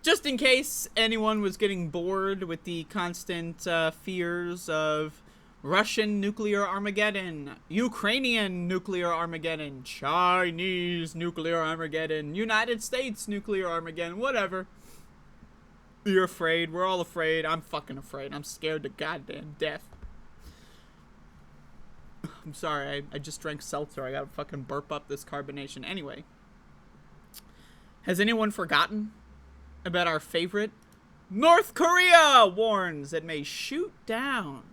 Just in case anyone was getting bored with the constant fears of Russian nuclear Armageddon, Ukrainian nuclear Armageddon, Chinese nuclear Armageddon, United States nuclear Armageddon, whatever. You're afraid. We're all afraid. I'm fucking afraid. I'm scared to goddamn death. I'm sorry. I just drank seltzer. I gotta fucking burp up this carbonation. Anyway. Has anyone forgotten about our favorite? North Korea warns it may shoot down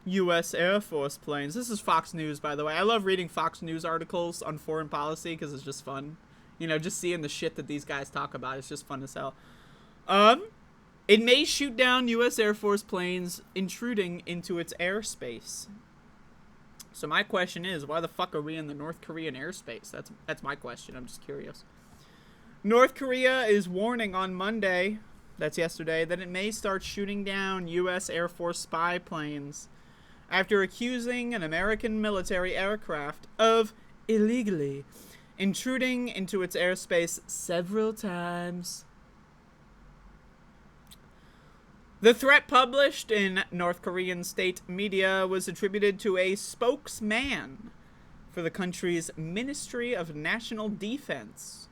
U.S. Air Force planes. This is Fox News, by the way. I love reading Fox News articles on foreign policy because it's just fun. You know, just seeing the shit that these guys talk about. It's just fun as hell. It may shoot down U.S. Air Force planes intruding into its airspace. So my question is, why the fuck are we in the North Korean airspace? That's my question. I'm just curious. North Korea is warning on Monday, that's yesterday, that it may start shooting down U.S. Air Force spy planes after accusing an American military aircraft of illegally intruding into its airspace several times. The threat, published in North Korean state media, was attributed to a spokesman for the country's Ministry of National Defense,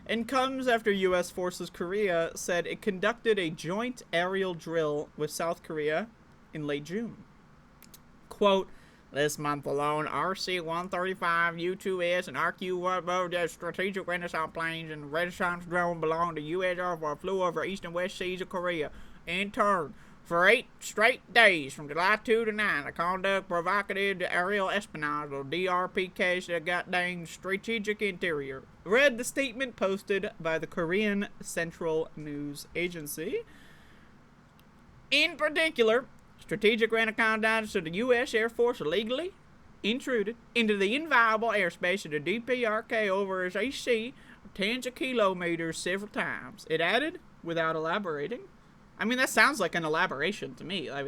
and comes after U.S. Forces Korea said it conducted a joint aerial drill with South Korea in late June. Quote, this month alone, RC-135, U-2S, and RQ-1 strategic Renaissance planes and Renaissance drone belong to U.S. Air Force flew over east and west seas of Korea. In turn, for 8 straight days, from July 2 to 9, to conduct provocative aerial espionage or DRPKs that goddamn strategic interior, read the statement posted by the Korean Central News Agency. In particular, strategic reconnaissance to the U.S. Air Force illegally intruded into the inviolable airspace of the DPRK over its AC tens of kilometers several times. It added, without elaborating. I mean, that sounds like an elaboration to me. Like,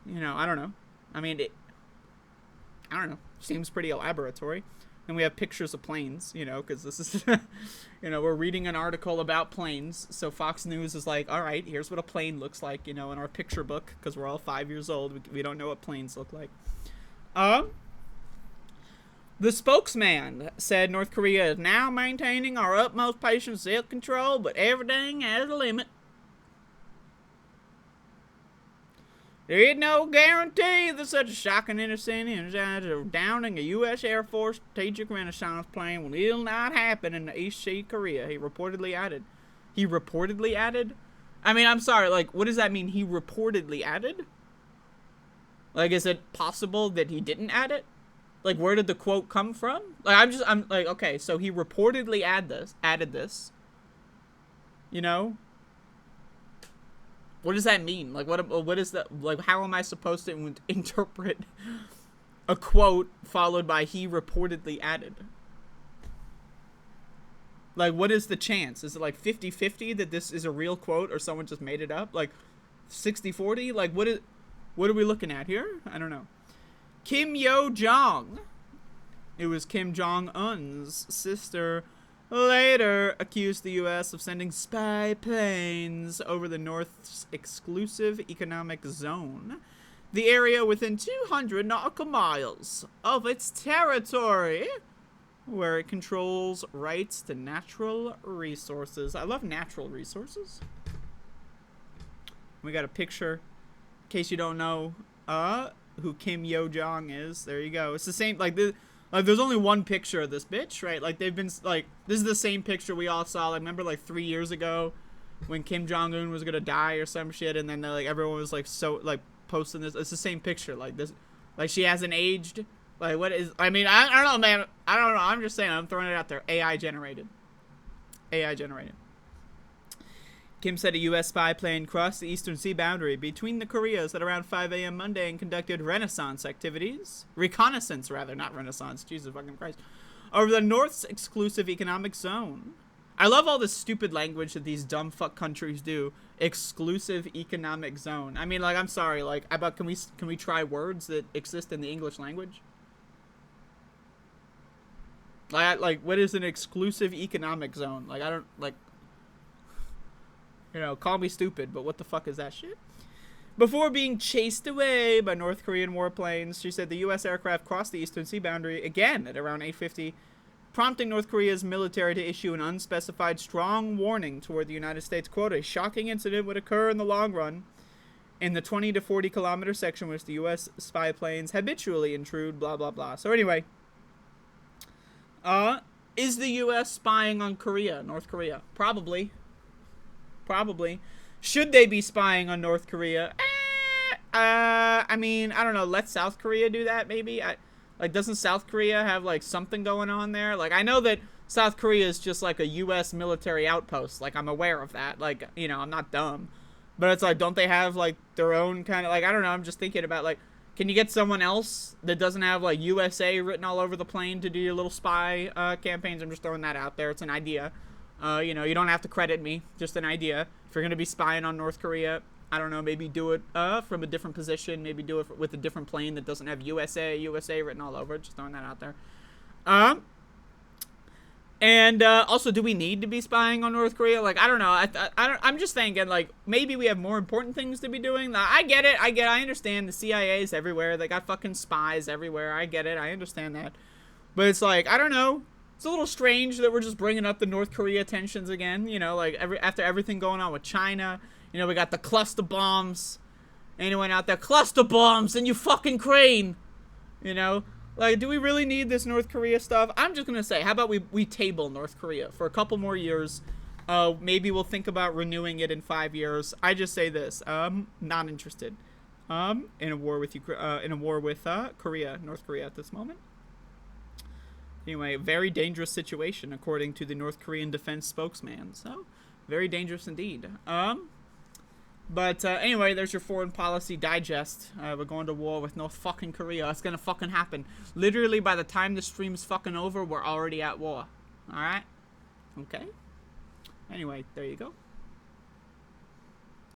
you know, I don't know. I mean, I don't know. Seems pretty elaboratory. And we have pictures of planes, you know, because this is, you know, we're reading an article about planes. So Fox News is like, all right, here's what a plane looks like, you know, in our picture book, because we're all 5 years old. We don't know what planes look like. The spokesman said North Korea is now maintaining our utmost patient self-control, but everything has a limit. There is no guarantee that such a shocking incident as downing a U.S. Air Force strategic reconnaissance plane will not happen in the East Sea Korea, he reportedly added. He reportedly added? I mean, I'm sorry, like, what does that mean, he reportedly added? Like, is it possible that he didn't add it? Like, where did the quote come from? Like, I'm like, okay, so he reportedly added this. You know? What does that mean? Like, what is that? Like, how am I supposed to interpret a quote followed by he reportedly added? Like, what is the chance? Is it like 50-50 that this is a real quote or someone just made it up? Like, 60-40? Like, what are we looking at here? I don't know. Kim Yo-jong. It was Kim Jong-un's sister. Later accused the U.S. of sending spy planes over the North's exclusive economic zone, the area within 200 nautical miles of its territory, where it controls rights to natural resources. I love natural resources. We got a picture, in case you don't know, who Kim Yo-jong is. There you go. It's the same, like, there's only one picture of this bitch, right? Like, they've been, like, this is the same picture we all saw. Like, remember, like, 3 years ago when Kim Jong-un was gonna die or some shit, and then, like, everyone was, like, so, like, posting this. It's the same picture. Like, this, like, she hasn't aged. Like, what is, I mean, I don't know, man. I don't know. I'm just saying. I'm throwing it out there. AI generated. AI generated. Kim said a U.S. spy plane crossed the eastern sea boundary between the Koreas at around 5 a.m. Monday and conducted reconnaissance, not renaissance, Jesus fucking Christ, over the North's exclusive economic zone. I love all this stupid language that these dumb fuck countries do. Exclusive economic zone. I mean, like, I'm sorry, like, can we try words that exist in the English language? Like, what is an exclusive economic zone? Like, I don't, like, You know, call me stupid, but what the fuck is that shit? Before being chased away by North Korean warplanes, she said the U.S. aircraft crossed the eastern sea boundary again at around 8:50, prompting North Korea's military to issue an unspecified strong warning toward the United States. Quote, a shocking incident would occur in the long run in the 20 to 40 kilometer section which the U.S. spy planes habitually intrude, blah, blah, blah. So anyway, is the U.S. spying on Korea, North Korea? Probably. Probably. Should they be spying on North Korea? I mean, I don't know. Let South Korea do that, maybe? Like, doesn't South Korea have, like, something going on there? Like, I know that South Korea is just, like, a U.S. military outpost. Like, I'm aware of that. Like, you know, I'm not dumb. But it's like, don't they have, like, their own kind of, like, I don't know. I'm just thinking about, like, can you get someone else that doesn't have, like, USA written all over the plane to do your little spy campaigns? I'm just throwing that out there. It's an idea. You know, you don't have to credit me. Just an idea. If you're going to be spying on North Korea, I don't know, maybe do it from a different position. Maybe do it with a different plane that doesn't have USA written all over it. Just throwing that out there. And also, do we need to be spying on North Korea? Like, I don't know. I'm just thinking, like, maybe we have more important things to be doing. I get it. I understand the CIA is everywhere. They got fucking spies everywhere. I get it. I understand that. But it's like, I don't know. It's a little strange that we're just bringing up the North Korea tensions again. You know, like, after everything going on with China. You know, we got the cluster bombs. Anyone out there? Cluster bombs in your fucking crane. You know? Like, do we really need this North Korea stuff? I'm just going to say, how about we table North Korea for a couple more years? Maybe we'll think about renewing it in 5 years. I just say this. Not interested. In a war with Korea, North Korea at this moment. Anyway, very dangerous situation, according to the North Korean defense spokesman. So, very dangerous indeed. But anyway, there's your foreign policy digest. We're going to war with North fucking Korea. It's gonna fucking happen. Literally, by the time the stream's fucking over, we're already at war. Alright? Okay? Anyway, there you go.